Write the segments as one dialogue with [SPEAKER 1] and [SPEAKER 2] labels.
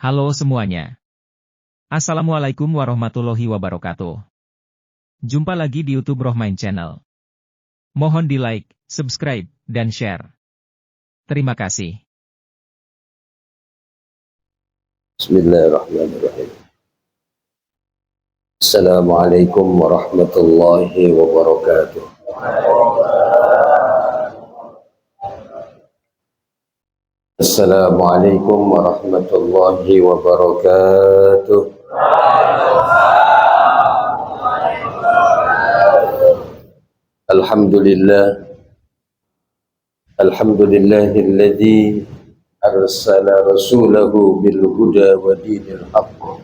[SPEAKER 1] Halo semuanya. Assalamualaikum warahmatullahi wabarakatuh. Jumpa lagi di YouTube Rohmain Channel. Mohon di like, subscribe, dan share. Terima kasih.
[SPEAKER 2] Bismillahirrahmanirrahim. Assalamualaikum warahmatullahi wabarakatuh. Assalamualaikum warahmatullahi wabarakatuh. Alhamdulillah. Alhamdulillahilladzi arsala rasulahu bil huda wa dinil haqq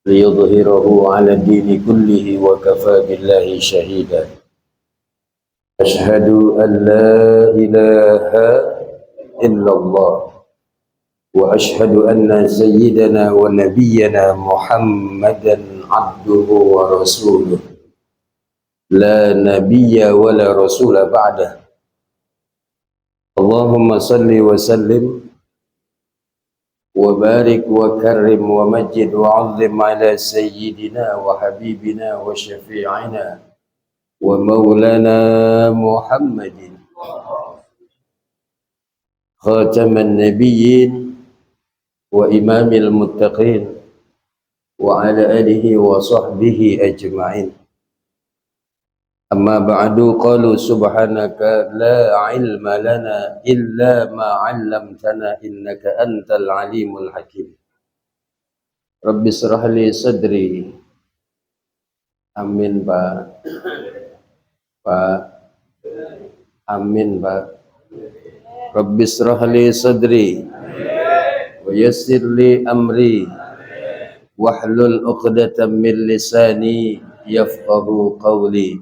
[SPEAKER 2] liyudhhirahu 'ala dini kullihi wa kafa billahi shahida. Asyhadu an la ilaha illallah wa asyhadu anna sayyidana wa nabiyyana Muhammadan abduhu wa rasuluh la nabiyya wa la rasula ba'dah. Allahumma salli wa sallim wa barik wa karrim wa majid wa 'azzim ala sayyidina wa habibina wa syafi'ina wa maulana Muhammadin khataman nabiyyin wa imamil muttaqin wa ala alihi wa sahbihi ajma'in. Amma ba'du, qalu subhanaka la ilma lana illa ma 'allamtana innaka antal alimul hakim. Rabbi shrah li sadri. Amin, Pak. Pak. Amin, Pak. Rabbi shrah li sadri wa yassir li amri wahlul 'uqdatam min lisani yafqahu qawli.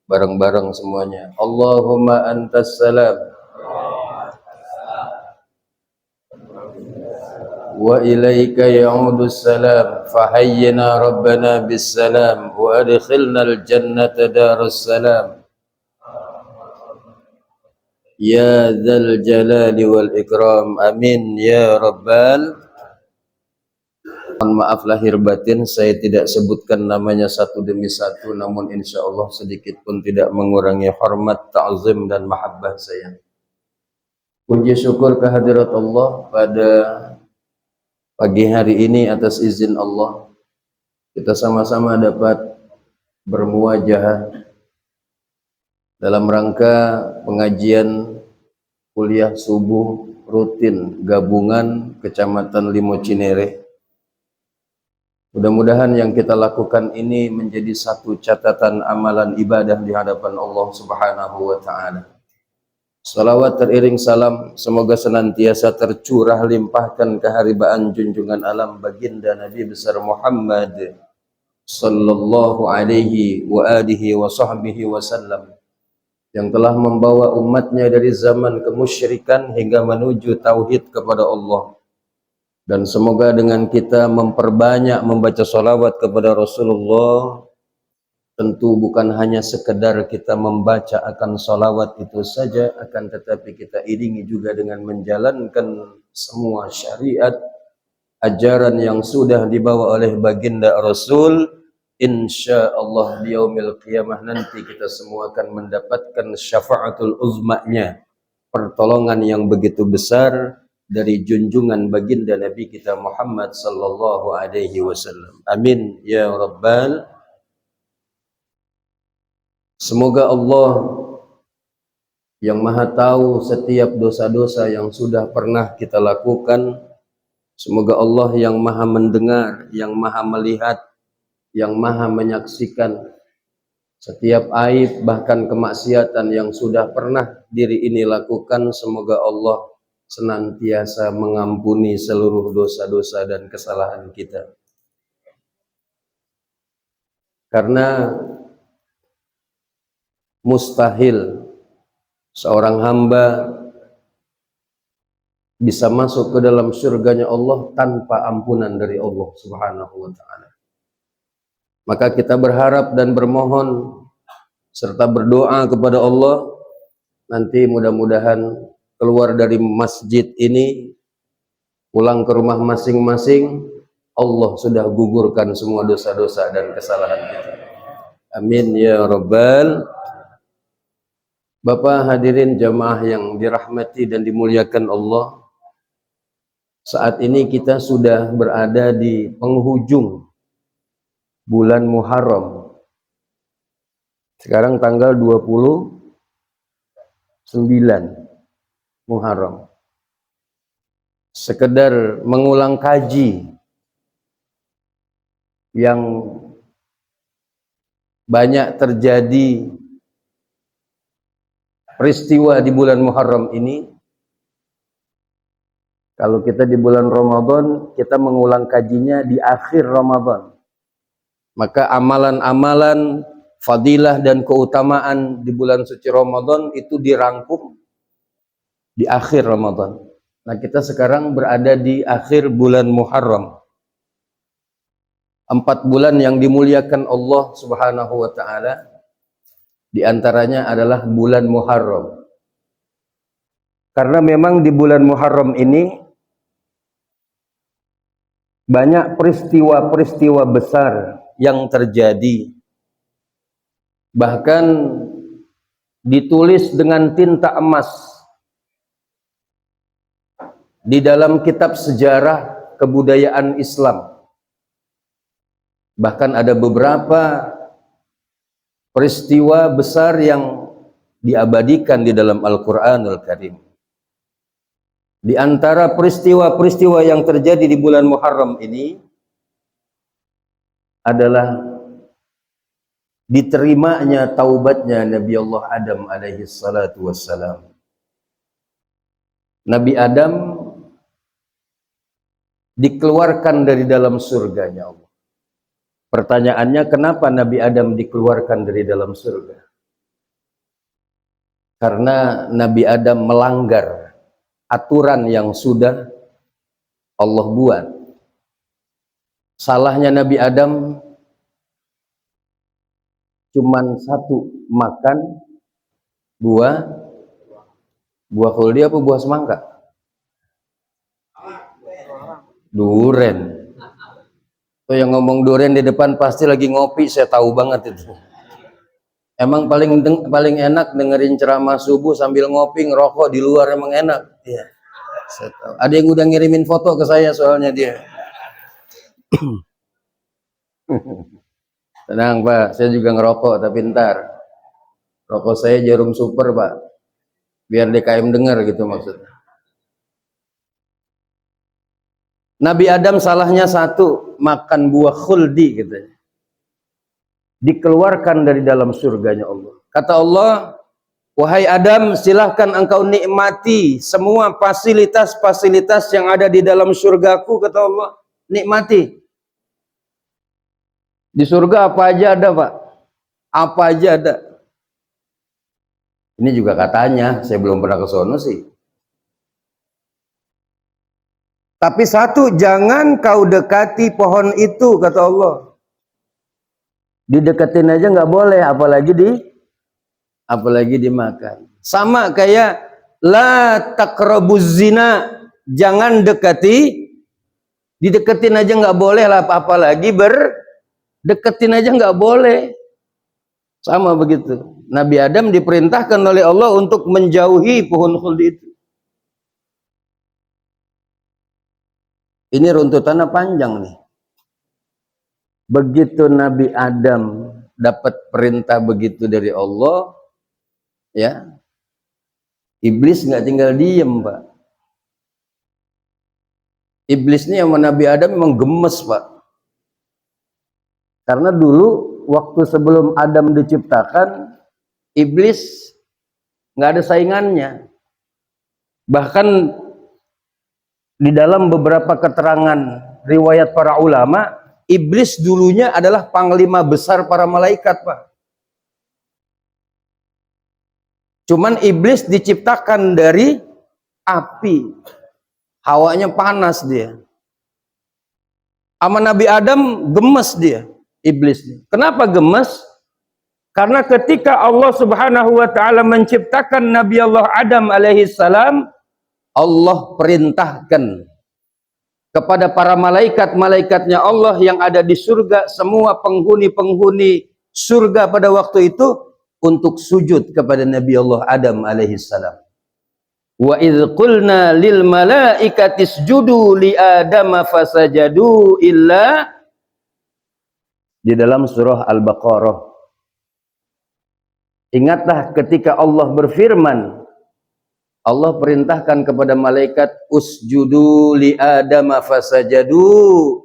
[SPEAKER 2] Bareng-bareng semuanya. Allahumma antas salam wa ilaika ya'udus salam fahayyina rabbana bis salam wa adkhilnal jannata darus salam ya dzal jalali wal ikram amin ya rabbal. Mohon maaf lahir batin, saya tidak sebutkan namanya satu demi satu, namun insya Allah sedikit pun tidak mengurangi hormat, ta'zim dan mahabbah saya. Puji syukur kehadirat Allah pada pagi hari ini atas izin Allah kita sama-sama dapat bermuwajahah dalam rangka pengajian kuliah subuh rutin gabungan Kecamatan Limo Cinere. Mudah-mudahan yang kita lakukan ini menjadi satu catatan amalan ibadah di hadapan Allah Subhanahu wa ta'ala. Salawat teriring salam semoga senantiasa tercurah limpahkan keharibaan junjungan alam baginda Nabi besar Muhammad sallallahu alaihi wa alihi wa sahbihi wasallam yang telah membawa umatnya dari zaman kemusyrikan hingga menuju tauhid kepada Allah. Dan semoga dengan kita memperbanyak membaca salawat kepada Rasulullah, tentu bukan hanya sekedar kita membaca akan salawat itu saja, akan tetapi kita iringi juga dengan menjalankan semua syariat, ajaran yang sudah dibawa oleh baginda Rasul. Insya Allah di yaumil qiyamah nanti kita semua akan mendapatkan syafaatul uzma'nya, pertolongan yang begitu besar dari junjungan baginda Nabi kita Muhammad sallallahu alaihi wasallam. Amin ya rabbal. Semoga Allah yang maha tahu setiap dosa-dosa yang sudah pernah kita lakukan, semoga Allah yang maha mendengar, yang maha melihat, yang maha menyaksikan setiap aib bahkan kemaksiatan yang sudah pernah diri ini lakukan, semoga Allah senantiasa mengampuni seluruh dosa-dosa dan kesalahan kita. Karena mustahil seorang hamba bisa masuk ke dalam surganya Allah tanpa ampunan dari Allah Subhanahu wa ta'ala. Maka kita berharap dan bermohon serta berdoa kepada Allah, nanti mudah-mudahan keluar dari masjid ini pulang ke rumah masing-masing, Allah sudah gugurkan semua dosa-dosa dan kesalahan kita. Amin ya rabbal. Bapak hadirin jamaah yang dirahmati dan dimuliakan Allah, saat ini kita sudah berada di penghujung bulan Muharram. Sekarang tanggal 29 Muharram. Sekedar mengulang kaji yang banyak terjadi peristiwa di bulan Muharram ini. Kalau kita di bulan Ramadan, kita mengulang kajinya di akhir Ramadan. Maka amalan-amalan, fadilah dan keutamaan di bulan suci Ramadan itu dirangkum di akhir Ramadan. Nah, kita sekarang berada di akhir bulan Muharram. 4 bulan yang dimuliakan Allah Subhanahu wa taala. Di antaranya adalah bulan Muharram. Karena memang di bulan Muharram ini banyak peristiwa-peristiwa besar yang terjadi. Bahkan ditulis dengan tinta emas di dalam kitab sejarah kebudayaan Islam. Bahkan ada beberapa peristiwa besar yang diabadikan di dalam Al-Quranul Karim. Di antara peristiwa-peristiwa yang terjadi di bulan Muharram ini adalah diterimanya taubatnya Nabi Allah Adam alaihi salatu wassalam. Nabi Adam dikeluarkan dari dalam surganya Allah. Pertanyaannya, kenapa Nabi Adam dikeluarkan dari dalam surga? Karena Nabi Adam melanggar aturan yang sudah Allah buat. Salahnya Nabi Adam cuman satu, makan buah khuldi apa buah semangka? Duren. Tuh yang ngomong duren di depan pasti lagi ngopi, saya tahu banget itu. Emang paling enak dengerin ceramah subuh sambil ngopi ngerokok di luar, emang enak. Iya. Saya tahu. Ada yang udah ngirimin foto ke saya soalnya dia. Tenang Pak, saya juga ngerokok tapi ntar. Rokok saya Jarum Super Pak. Biar DKM dengar gitu maksudnya. Nabi Adam salahnya satu, makan buah khuldi gitu. Dikeluarkan dari dalam surganya Allah. Kata Allah, wahai Adam, silahkan engkau nikmati semua fasilitas-fasilitas yang ada di dalam surgaku, kata Allah. Nikmati. Di surga apa aja ada Pak? Apa aja ada. Ini juga katanya, saya belum pernah ke sono sih. Tapi satu, jangan kau dekati pohon itu, kata Allah. Dideketin aja nggak boleh, apalagi dimakan. Sama kayak la taqrabuz zina, jangan dekati, dideketin aja nggak boleh lah, apalagi berdeketin aja nggak boleh. Sama begitu. Nabi Adam diperintahkan oleh Allah untuk menjauhi pohon khuldi itu. Ini runtutannya panjang nih. Begitu Nabi Adam dapat perintah begitu dari Allah, ya, iblis nggak tinggal diem Pak. Iblis ini sama Nabi Adam memang gemes Pak. Karena dulu waktu sebelum Adam diciptakan, iblis nggak ada saingannya. Bahkan di dalam beberapa keterangan riwayat para ulama, iblis dulunya adalah panglima besar para malaikat Pak. Cuman iblis diciptakan dari api, hawanya panas dia. Sama Nabi Adam gemes dia, iblis. Kenapa gemes? Karena ketika Allah Subhanahu wa taala menciptakan Nabi Allah Adam alaihi salam, Allah perintahkan kepada para malaikat-malaikatnya Allah yang ada di surga, semua penghuni-penghuni surga pada waktu itu, untuk sujud kepada Nabi Allah Adam alaihissalam. Wa idh qulna lil malaikati isjudu li Adam fasajadu illa, di dalam surah Al-Baqarah. Ingatlah ketika Allah berfirman, Allah perintahkan kepada malaikat, usjudu li Adam fasajadu,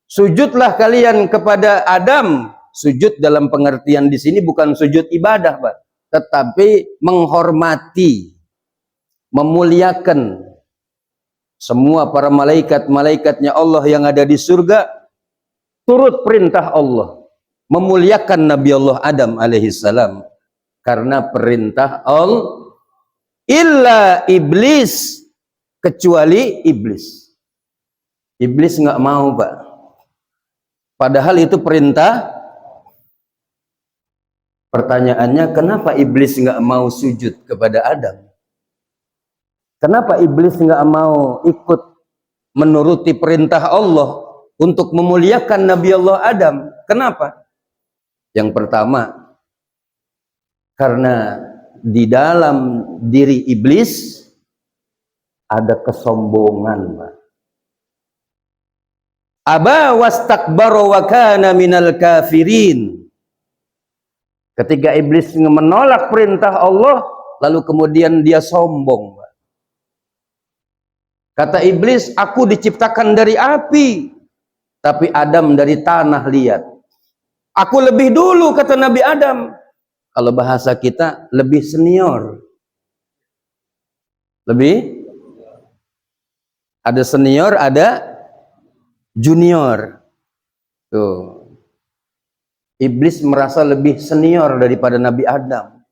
[SPEAKER 2] sujudlah kalian kepada Adam. Sujud dalam pengertian di sini bukan sujud ibadah, Pak, tetapi menghormati, memuliakan semua para malaikat-malaikatnya Allah yang ada di surga, turut perintah Allah memuliakan Nabi Allah Adam alaihissalam karena perintah Allah. Illa iblis, kecuali iblis. Iblis nggak mau, Pak. Padahal itu perintah. Pertanyaannya, kenapa iblis nggak mau sujud kepada Adam? Kenapa iblis nggak mau ikut menuruti perintah Allah untuk memuliakan Nabi Allah Adam? Kenapa? Yang pertama, karena di dalam diri iblis ada kesombongan, Pak. Aba wastakbara wa kana minal kafirin. Ketika iblis menolak perintah Allah, lalu kemudian dia sombong, Pak. Kata iblis, aku diciptakan dari api, tapi Adam dari tanah liat. Aku lebih dulu, kata Nabi Adam. Kalau bahasa kita, lebih senior. Lebih? Ada senior, ada junior. Tuh. Iblis merasa lebih senior daripada Nabi Adam.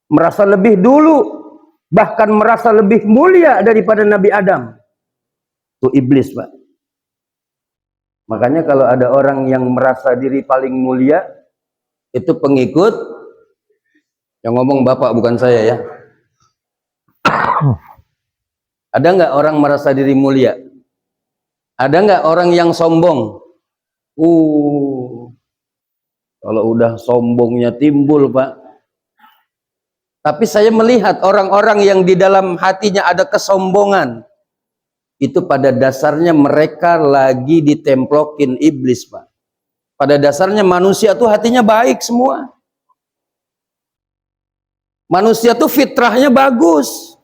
[SPEAKER 2] Merasa lebih dulu, bahkan merasa lebih mulia daripada Nabi Adam. Tuh iblis, Pak. Makanya kalau ada orang yang merasa diri paling mulia, itu pengikut, yang ngomong Bapak bukan saya ya. Ada nggak orang merasa diri mulia? Ada nggak orang yang sombong? Kalau udah sombongnya timbul, Pak. Tapi saya melihat orang-orang yang di dalam hatinya ada kesombongan, itu pada dasarnya mereka lagi ditemplokin iblis, Pak. Pada dasarnya manusia tuh hatinya baik semua. Manusia tuh fitrahnya bagus,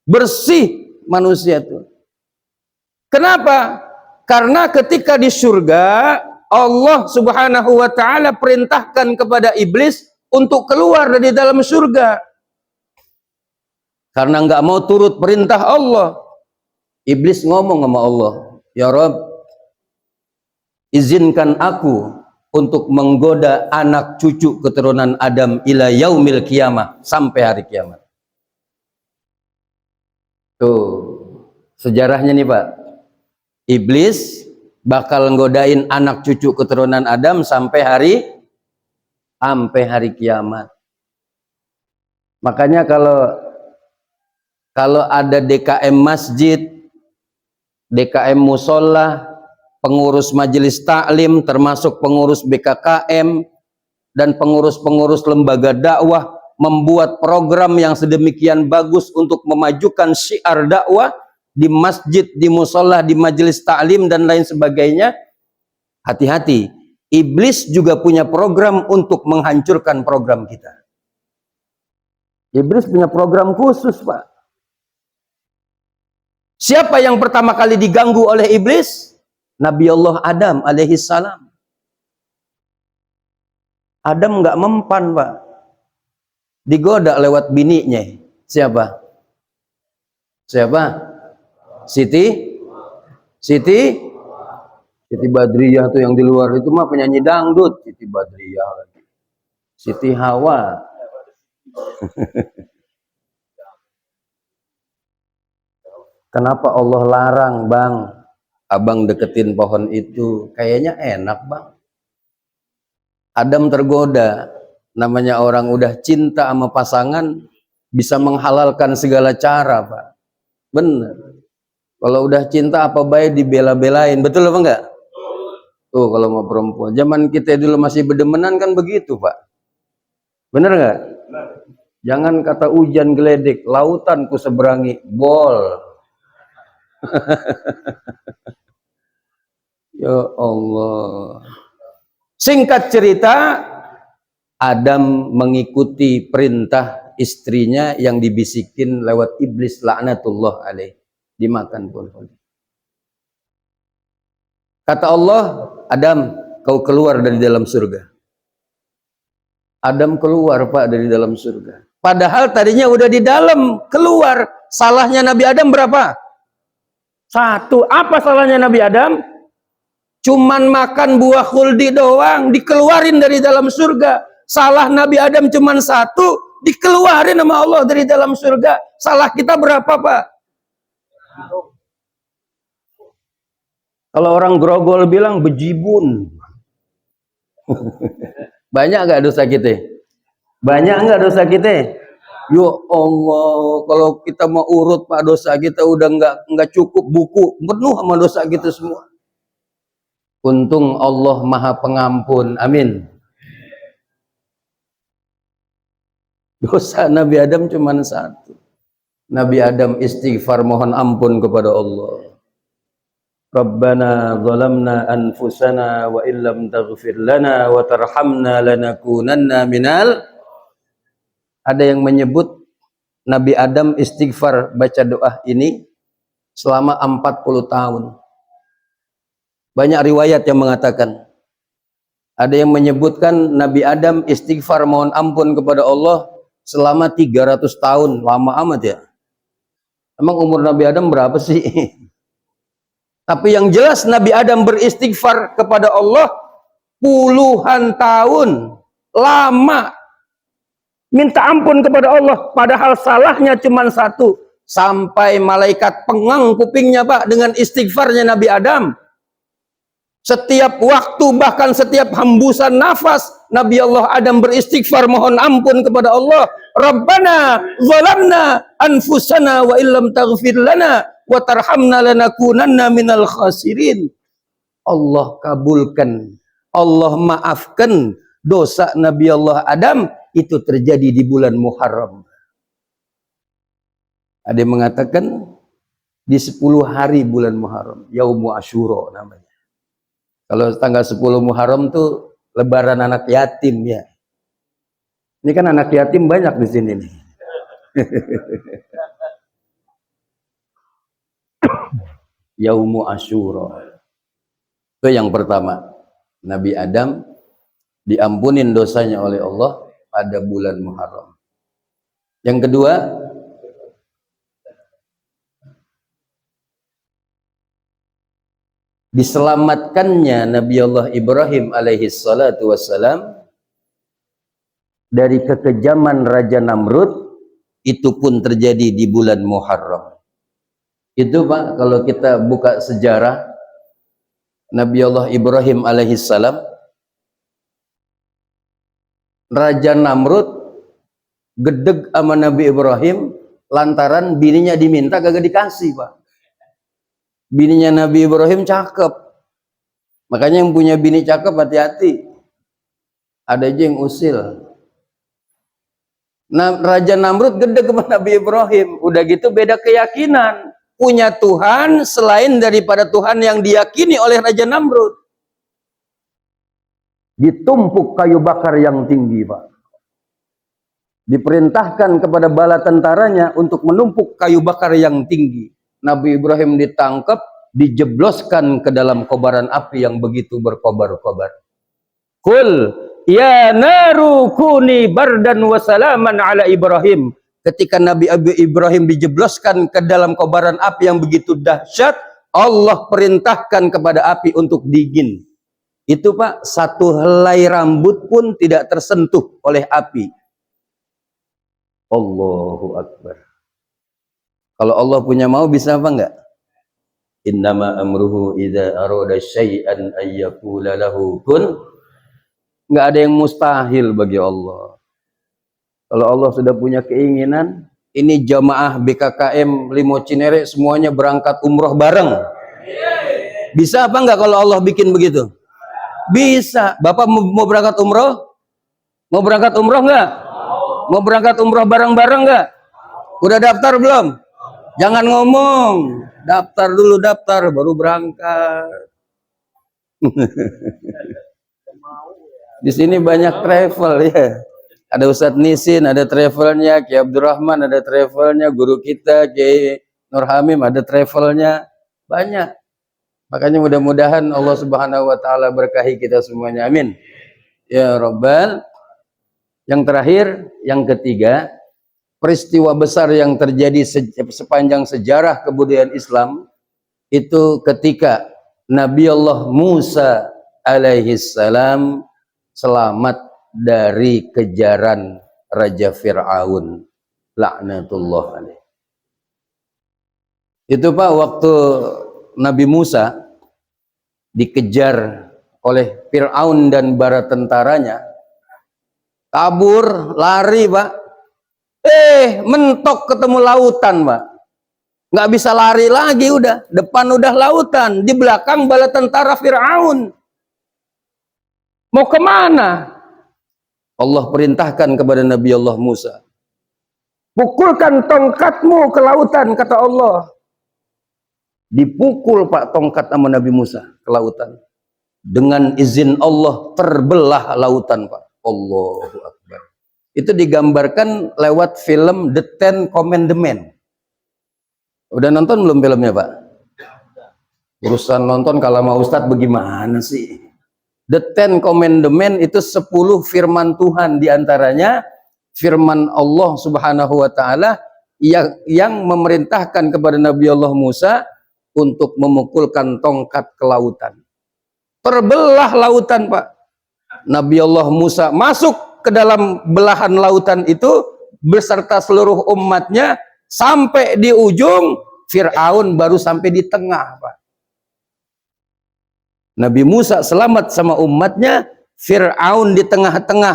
[SPEAKER 2] bersih manusia tuh. Kenapa? Karena ketika di surga, Allah Subhanahu wa ta'ala perintahkan kepada iblis untuk keluar dari dalam surga. Karena nggak mau turut perintah Allah, iblis ngomong sama Allah, ya Rabb, izinkan aku untuk menggoda anak cucu keturunan Adam ila yaumil kiamah, sampai hari kiamat. Tuh sejarahnya nih, Pak. Iblis bakal nggodain anak cucu keturunan Adam sampai hari kiamat. Makanya kalau ada DKM masjid, DKM musola, pengurus majelis taklim, termasuk pengurus BKKM dan pengurus-pengurus lembaga dakwah membuat program yang sedemikian bagus untuk memajukan syiar dakwah di masjid, di musola, di majelis taklim dan lain sebagainya. Hati-hati, iblis juga punya program untuk menghancurkan program kita. Iblis punya program khusus, Pak. Siapa yang pertama kali diganggu oleh iblis? Nabi Allah Adam alaihissalam. Adam nggak mempan, Pak. Digoda lewat bininya. Siapa? Siti Badriyah tuh yang di luar itu mah penyanyi dangdut. Siti Badriyah lagi. Siti Hawa. Kenapa Allah larang, Bang? Abang deketin pohon itu, kayaknya enak, Bang. Adam tergoda. Namanya orang udah cinta sama pasangan, bisa menghalalkan segala cara, Pak. Benar. Kalau udah cinta apa baik dibela-belain, betul apa enggak? Tuh kalau mau perempuan, zaman kita dulu masih berdemenan kan begitu Pak. Bener nggak? Jangan kata hujan geledek, lautan ku seberangi, bol. Ya Allah. Singkat cerita, Adam mengikuti perintah istrinya yang dibisikin lewat iblis laknatullah alaih. Dimakan pun. Kata Allah, Adam, kau keluar dari dalam surga. Adam keluar Pak dari dalam surga. Padahal tadinya udah di dalam, keluar. Salahnya Nabi Adam berapa? Satu. Apa salahnya Nabi Adam? Cuman makan buah khuldi doang, dikeluarin dari dalam surga. Salah Nabi Adam cuman satu, dikeluarin sama Allah dari dalam surga. Salah kita berapa Pak? Kalau orang grogol bilang bejibun. Banyak nggak dosa kita? Banyak nggak dosa kita? Yo Allah, kalau kita mau urut Pak dosa kita udah nggak cukup buku penuh sama dosa kita semua. Untung Allah Maha Pengampun. Amin. Dosa Nabi Adam cuma satu. Nabi Adam istighfar mohon ampun kepada Allah. Rabbana zalamna anfusana wa illam taghfir lana wa tarhamna lanakunanna minal. Ada yang menyebut Nabi Adam istighfar baca doa ini selama 40 tahun. Banyak riwayat yang mengatakan. Ada yang menyebutkan Nabi Adam istighfar mohon ampun kepada Allah selama 300 tahun. Lama amat ya. Emang umur Nabi Adam berapa sih? Tapi yang jelas Nabi Adam beristighfar kepada Allah puluhan tahun. Lama. Minta ampun kepada Allah. Padahal salahnya cuma satu. Sampai malaikat pengang kupingnya Pak dengan istighfarnya Nabi Adam. Setiap waktu bahkan setiap hembusan nafas Nabi Allah Adam beristighfar mohon ampun kepada Allah. Rabbana zalamna anfusana wa illam taghfir lana wa tarhamna lanakunanna minal khasirin. Allah kabulkan, Allah maafkan dosa Nabi Allah Adam. Itu terjadi di bulan Muharram. Ada yang mengatakan di 10 hari bulan Muharram, Yaumu Asyura namanya. Kalau tanggal 10 Muharram tuh lebaran anak yatim ya. Ini kan anak yatim banyak di sini nih. Yaumu Asyura. Itu yang pertama. Nabi Adam diampunin dosanya oleh Allah pada bulan Muharram. Yang kedua, diselamatkannya Nabi Allah Ibrahim alaihi salatu wassalam dari kekejaman Raja Namrud. Itu pun terjadi di bulan Muharram. Itu Pak, kalau kita buka sejarah Nabi Allah Ibrahim alaihi salam, Raja Namrud gedeg sama Nabi Ibrahim lantaran bininya diminta kagak dikasih Pak. Bininya Nabi Ibrahim cakep. Makanya yang punya bini cakep hati-hati. Ada aja yang usil. Nah, Raja Namrud gede kepada Nabi Ibrahim. Udah gitu beda keyakinan. Punya Tuhan selain daripada Tuhan yang diyakini oleh Raja Namrud. Ditumpuk kayu bakar yang tinggi Pak. Diperintahkan kepada bala tentaranya untuk menumpuk kayu bakar yang tinggi. Nabi Ibrahim ditangkap, dijebloskan ke dalam kobaran api yang begitu berkobar-kobar. Kul ya naru kuni bardan wa salaman ala Ibrahim. Ketika Nabi Ibrahim dijebloskan ke dalam kobaran api yang begitu dahsyat, Allah perintahkan kepada api untuk dingin. Itu Pak, satu helai rambut pun tidak tersentuh oleh api. Allahu Akbar. Kalau Allah punya mau bisa apa enggak? Innama amruhu idza arada syai'an ayyaqula lahu kun. Enggak ada yang mustahil bagi Allah. Kalau Allah sudah punya keinginan, ini jamaah BKKM Limo Cinere semuanya berangkat umroh bareng. Bisa apa enggak kalau Allah bikin begitu? Bisa. Bapak mau berangkat umroh? Mau berangkat umroh enggak? Mau berangkat umroh bareng-bareng enggak? Udah daftar belum? Jangan ngomong. Daftar dulu, daftar baru berangkat. Di sini banyak travel ya. Ada Ustadz Nisin, ada travelnya, Kiai Abdurrahman ada travelnya, guru kita Kiai Nur Hamim ada travelnya, banyak. Makanya mudah-mudahan Allah Subhanahu wa taala berkahi kita semuanya. Amin. Ya Rabbal. Yang terakhir, yang ketiga, peristiwa besar yang terjadi sepanjang sejarah kebudayaan Islam itu ketika Nabi Allah Musa alaihi salam selamat dari kejaran Raja Fir'aun laknatullah alaih. Itu Pak, waktu Nabi Musa dikejar oleh Fir'aun dan bala tentaranya, kabur, lari Pak, mentok ketemu lautan Pak, nggak bisa lari lagi, udah depan udah lautan, di belakang bala tentara Fir'aun. Mau kemana? Allah perintahkan kepada Nabi Allah Musa, pukulkan tongkatmu ke lautan, kata Allah. Dipukul Pak tongkat sama Nabi Musa ke lautan. Dengan izin Allah terbelah lautan Pak. Allahu Akbar. Itu digambarkan lewat film The Ten Commandments. Udah nonton belum filmnya Pak? Urusan nonton kalau sama Ustadz bagaimana sih? The Ten Commandments itu 10 firman Tuhan, diantaranya firman Allah Subhanahu wa taala yang memerintahkan kepada Nabi Allah Musa untuk memukulkan tongkat ke lautan. Terbelah lautan Pak. Nabi Allah Musa masuk ke dalam belahan lautan itu beserta seluruh umatnya, sampai di ujung, Fir'aun baru sampai di tengah Pak. Nabi Musa selamat sama umatnya, Fir'aun di tengah-tengah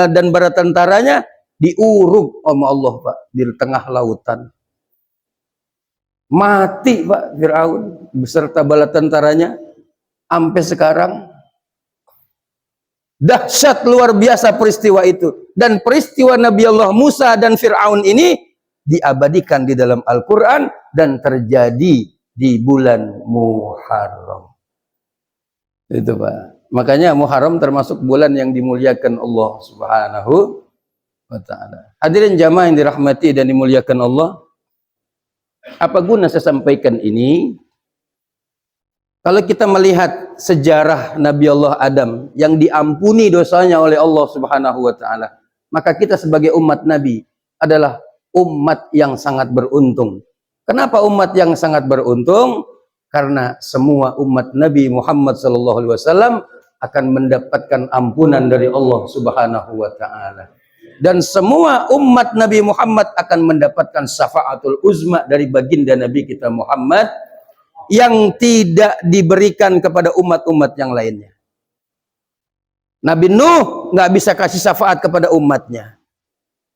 [SPEAKER 2] dan bala tentaranya diuruk sama Allah Pak, di tengah lautan. Mati Pak Fir'aun beserta bala tentaranya. Sampai sekarang dahsyat luar biasa peristiwa itu. Dan peristiwa Nabi Allah Musa dan Fir'aun ini diabadikan di dalam Al-Quran dan terjadi di bulan Muharram. Itu Pak. Makanya Muharram termasuk bulan yang dimuliakan Allah Subhanahu wa taala. Hadirin jamaah yang dirahmati dan dimuliakan Allah. Apa guna saya sampaikan ini? Kalau kita melihat sejarah Nabi Allah Adam yang diampuni dosanya oleh Allah Subhanahu wa taala, maka kita sebagai umat Nabi adalah umat yang sangat beruntung. Kenapa umat yang sangat beruntung? Karena semua umat Nabi Muhammad SAW akan mendapatkan ampunan dari Allah Subhanahu wa taala. Dan semua umat Nabi Muhammad akan mendapatkan syafaatul uzma dari baginda Nabi kita Muhammad yang tidak diberikan kepada umat-umat yang lainnya. Nabi Nuh nggak bisa kasih syafaat kepada umatnya.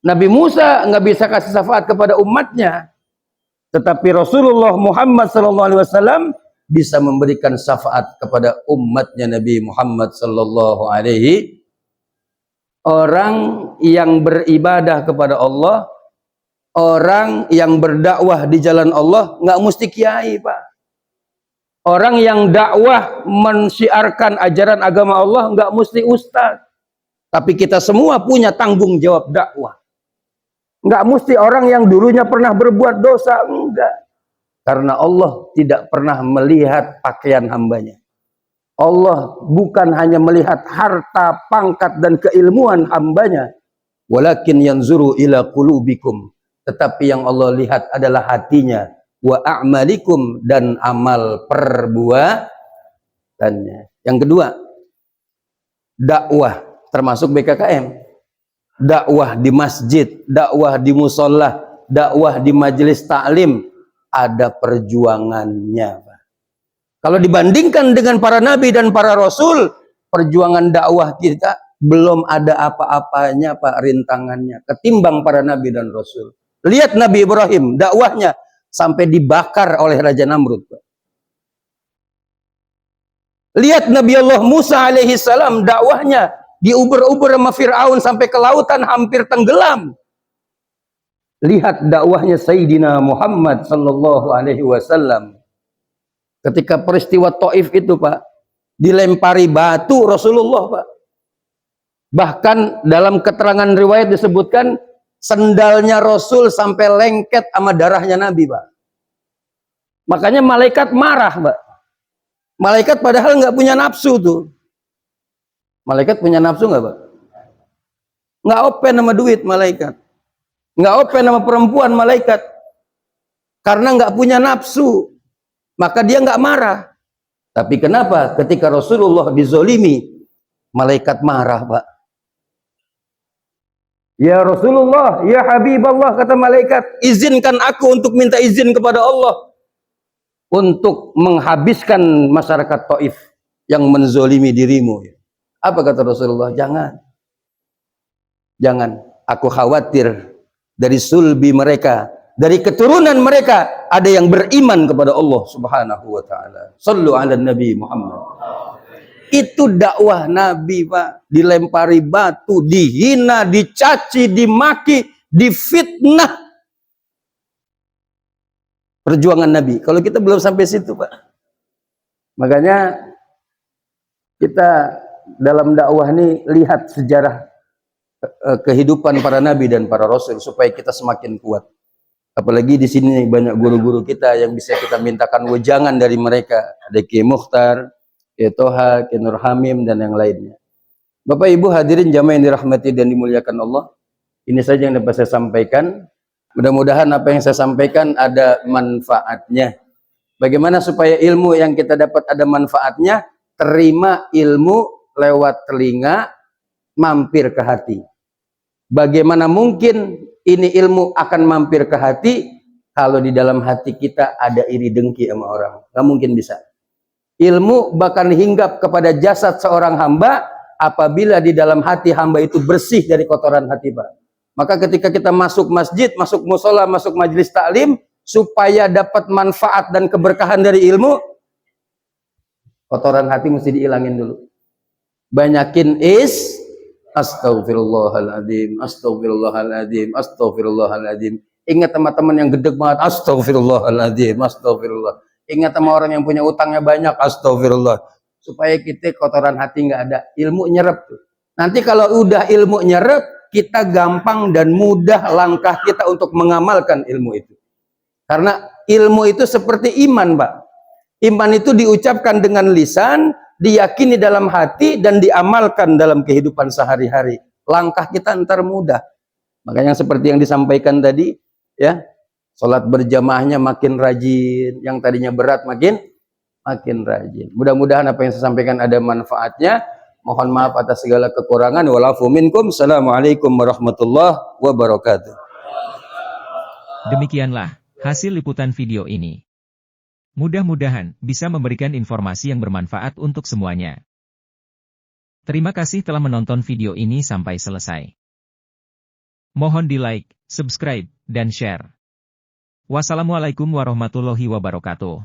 [SPEAKER 2] Nabi Musa nggak bisa kasih syafaat kepada umatnya. Tetapi Rasulullah Muhammad SAW bisa memberikan syafaat kepada umatnya Nabi Muhammad SAW. Orang yang beribadah kepada Allah, orang yang berdakwah di jalan Allah, nggak mesti kiai Pak. Orang yang dakwah mensiarkan ajaran agama Allah nggak mesti ustaz. Tapi kita semua punya tanggung jawab dakwah. Nggak mesti orang yang dulunya pernah berbuat dosa, enggak. Karena Allah tidak pernah melihat pakaian hambanya. Allah bukan hanya melihat harta, pangkat, dan keilmuan hambanya. Walakin yanzuru ila qulubikum. Tetapi yang Allah lihat adalah hatinya. Wa a'malikum, dan amal perbuatannya. Yang kedua, dakwah termasuk BKKM. Dakwah di masjid, dakwah di musola, dakwah di majelis taklim, ada perjuangannya Pak. Kalau dibandingkan dengan para nabi dan para rasul, perjuangan dakwah kita belum ada apa-apanya Pak, rintangannya ketimbang para nabi dan rasul. Lihat Nabi Ibrahim, dakwahnya sampai dibakar oleh Raja Namrud. Lihat Nabi Allah Musa alaihi salam, dakwahnya diuber-uber sama Fir'aun sampai ke lautan hampir tenggelam. Lihat dakwahnya Sayyidina Muhammad sallallahu alaihi wasallam. Ketika peristiwa Taif itu, Pak, dilempari batu Rasulullah, Pak. Bahkan dalam keterangan riwayat disebutkan sendalnya Rasul sampai lengket sama darahnya Nabi, Pak. Makanya malaikat marah, Pak. Malaikat padahal nggak punya nafsu tuh. Malaikat punya nafsu nggak, Pak? Nggak open sama duit malaikat. Nggak open sama perempuan malaikat. Karena nggak punya nafsu. Maka dia nggak marah. Tapi kenapa ketika Rasulullah dizolimi, malaikat marah, Pak? Ya Rasulullah, ya Habibullah, kata malaikat, izinkan aku untuk minta izin kepada Allah untuk menghabiskan masyarakat Taif yang menzolimi dirimu. Apa kata Rasulullah? Jangan. Jangan. Aku khawatir dari sulbi mereka, dari keturunan mereka ada yang beriman kepada Allah Subhanahu wa taala. Shallu ala Nabi Muhammad. Itu dakwah Nabi, Pak. Dilempari batu, dihina, dicaci, dimaki, difitnah. Perjuangan Nabi. Kalau kita belum sampai situ, Pak. Makanya kita dalam dakwah ini lihat sejarah kehidupan para nabi dan para rasul supaya kita semakin kuat. Apalagi di sini banyak guru-guru kita yang bisa kita mintakan wejangan dari mereka. Ada Ki Mukhtar, Ki Toha, Ki Nur Hamim, dan yang lainnya. Bapak Ibu hadirin jamaah yang dirahmati dan dimuliakan Allah. Ini saja yang dapat saya sampaikan. Mudah-mudahan apa yang saya sampaikan ada manfaatnya. Bagaimana supaya ilmu yang kita dapat ada manfaatnya? Terima ilmu lewat telinga, mampir ke hati. Bagaimana mungkin ini ilmu akan mampir ke hati kalau di dalam hati kita ada iri dengki sama orang? Gak mungkin bisa. Ilmu bahkan hinggap kepada jasad seorang hamba apabila di dalam hati hamba itu bersih dari kotoran hati, Pak. Maka ketika kita masuk masjid, masuk musola, masuk majelis taklim, supaya dapat manfaat dan keberkahan dari ilmu, kotoran hati mesti dihilangin dulu. Banyakin Astaghfirullahaladzim, astaghfirullahaladzim, astaghfirullahaladzim. Ingat teman-teman yang gede banget, astaghfirullahaladzim, astagfirullah. Ingat sama orang yang punya utangnya banyak, astagfirullah. Supaya kita kotoran hati nggak ada, ilmu nyerep. Nanti kalau udah ilmu nyerep, kita gampang dan mudah langkah kita untuk mengamalkan ilmu itu. Karena ilmu itu seperti iman, Pak. Iman itu diucapkan dengan lisan, diyakini dalam hati, dan diamalkan dalam kehidupan sehari-hari. Langkah kita ntar mudah. Makanya seperti yang disampaikan tadi, ya, sholat berjamaahnya makin rajin, yang tadinya berat makin rajin. Mudah-mudahan apa yang saya sampaikan ada manfaatnya. Mohon maaf atas segala kekurangan. Walafu minkum. Assalamualaikum warahmatullahi wabarakatuh.
[SPEAKER 1] Demikianlah hasil liputan video ini. Mudah-mudahan bisa memberikan informasi yang bermanfaat untuk semuanya. Terima kasih telah menonton video ini sampai selesai. Mohon di-like, subscribe, dan share. Wassalamualaikum warahmatullahi wabarakatuh.